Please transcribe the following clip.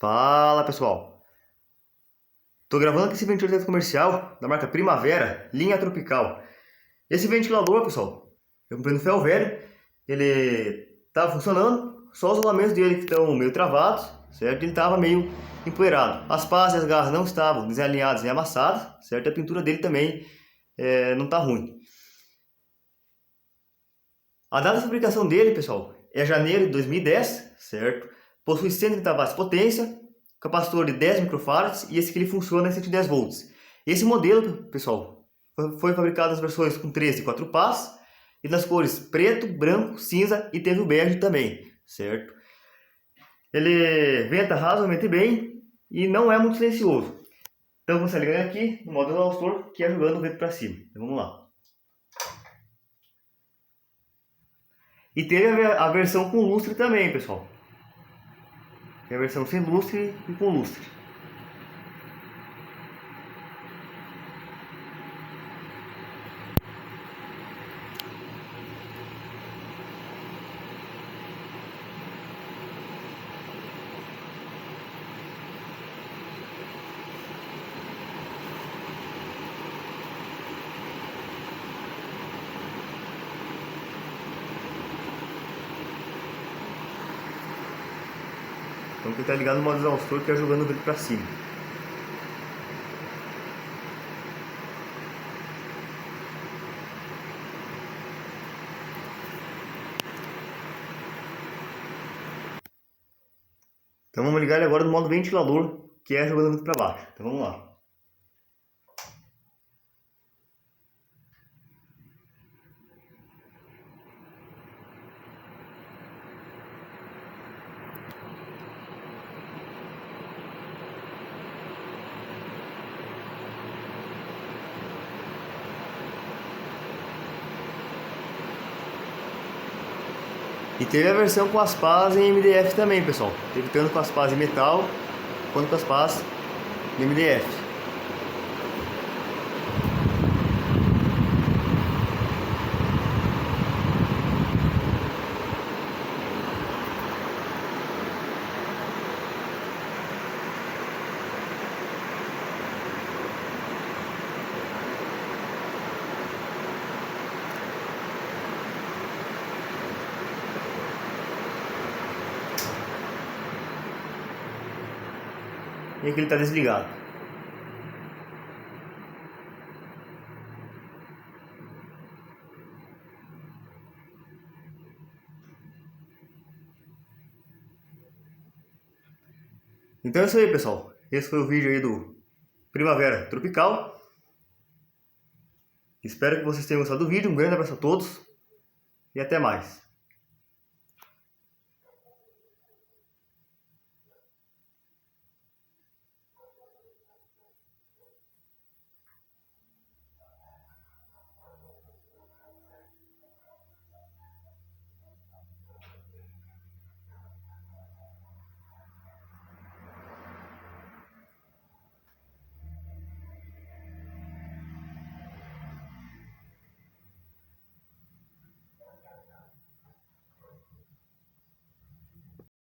Fala pessoal, tô gravando aqui esse ventilador comercial da marca Primavera, linha tropical. Esse ventilador, pessoal, eu comprei no ferro velho, ele tava funcionando, só os rolamentos dele que estão meio travados, certo? Ele tava meio empoeirado. As pás e as garras não estavam desalinhadas e amassadas, certo? A pintura dele também não tá ruim. A data de fabricação dele, pessoal, é janeiro de 2010, certo? Possui 130 watts de potência, capacitor de 10 microfarads e esse aqui ele funciona em 110 volts. Esse modelo, pessoal, foi fabricado nas versões com 3 e 4 pás e nas cores preto, branco, cinza e teve o bege também, certo? Ele venta razoavelmente bem e não é muito silencioso. Então você liga aqui no modo exaustor, que é jogando o vento para cima. Então vamos lá. E teve a versão com lustre também, pessoal. Tem a versão sem lustre e com lustre. Então ele está ligado no modo exaustor, que é jogando o vento para cima. Então vamos ligar ele agora no modo ventilador, que é jogando o vento para baixo. Então vamos lá. E teve a versão com as pás em MDF também, pessoal. Teve tanto com as pás em metal, quanto com as pás em MDF. E aqui ele está desligado. Então é isso aí, pessoal. Esse foi o vídeo aí do Primavera Tropical. Espero que vocês tenham gostado do vídeo. Um grande abraço a todos e até mais.